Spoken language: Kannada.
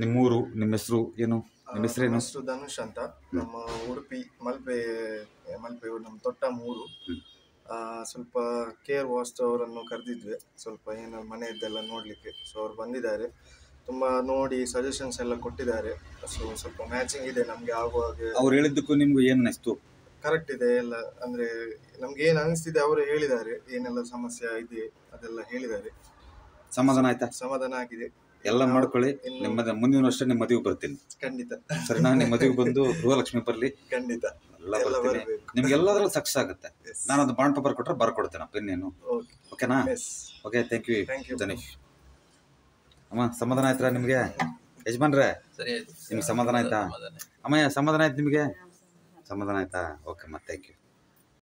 ನಿಮ್ಮೂರು, ನಿಮ್ಮ ಹೆಸರು ಏನು? ನಿಮ್ಮ ಹೆಸರೇನು? ಹೆಸರು ಧನುಷ್ ಅಂತ. ನಮ್ಮ ಉಡುಪಿ ಮಲ್ಪೆ ನಮ್ಮ ತೊಟ್ಟಮೂರು. ಸ್ವಲ್ಪ ಕೇರ್ ವಾಸ್ತು ಅವರನ್ನು ಕರೆದಿದ್ವಿ, ಸ್ವಲ್ಪ ಏನು ಮನೆಯದ್ದೆಲ್ಲ ನೋಡ್ಲಿಕ್ಕೆ. ಸೊ ಅವ್ರು ಬಂದಿದ್ದಾರೆ, ತುಂಬಾ ನೋಡಿ ಸಜೆಷನ್ಸ್ ಎಲ್ಲ ಕೊಟ್ಟಿದ್ದಾರೆ. ಸೊ ಸ್ವಲ್ಪ ಮ್ಯಾಚಿಂಗ್ ಇದೆ ನಮ್ಗೆ ಆಗುವಾಗ. ಅವ್ರು ಹೇಳಿದ್ದಕ್ಕೂ ನಿಮ್ಗೆ ಏನು ಅನಿಸ್ತು? ಕರೆಕ್ಟ್ ಇದೆ ಎಲ್ಲ, ಅಂದ್ರೆ ನಮ್ಗೆ ಏನ್ ಅನಿಸ್ತಿದೆ ಅವರು ಹೇಳಿದ್ದಾರೆ, ಏನೆಲ್ಲ ಸಮಸ್ಯೆ ಇದೆ ಅದೆಲ್ಲ ಹೇಳಿದ್ದಾರೆ. ಸಮಾಧಾನ ಆಯ್ತಾ? ಸಮಾಧಾನ ಆಗಿದೆ. ಎಲ್ಲ ಮಾಡ್ಕೊಳ್ಳಿ. ನಿಮ್ಮದ ಮುಂದಿನ ವರ್ಷ ನಿಮ್ಮ ಮದುವೆ ಬರ್ತೀನಿ. ಖಂಡಿತ ಸರಿನಾ? ನಿಮ್ಮ ಮದುವೆ ಬಂದು ಗೃಹಲಕ್ಷ್ಮಿ ಬರ್ಲಿ. ಖಂಡಿತ ಎಲ್ಲ ಬರ್ತೀನಿ. ನಿಮ್ಗೆ ಎಲ್ಲದ್ರಲ್ಲೂ ಸಕ್ಸಸ್ ಆಗುತ್ತೆ. ನಾನೊಂದು ಬಾಂಡ್ ಪೇಪರ್ ಕೊಟ್ಟರೆ ಬರ್ಕೊಡ್ತೇನೆ, ಇನ್ನೇನು. ಓಕೆನಾ? Okay, thank you Dhanush. ಅಮ್ಮ ಸಮಾಧಾನ ಆಯ್ತಾ ನಿಮ್ಗೆ? ಯಜಮಾನ್ರೆ ನಿಮ್ಗೆ ಸಮಾಧಾನ ಆಯ್ತಾ? ಅಮ್ಮಯ್ಯ ಸಮಾಧಾನ ಆಯ್ತು ನಿಮಗೆ? ಸಮಾಧಾನ ಆಯ್ತಾ? ಓಕೆ ಅಮ್ಮ, ಥ್ಯಾಂಕ್ ಯು.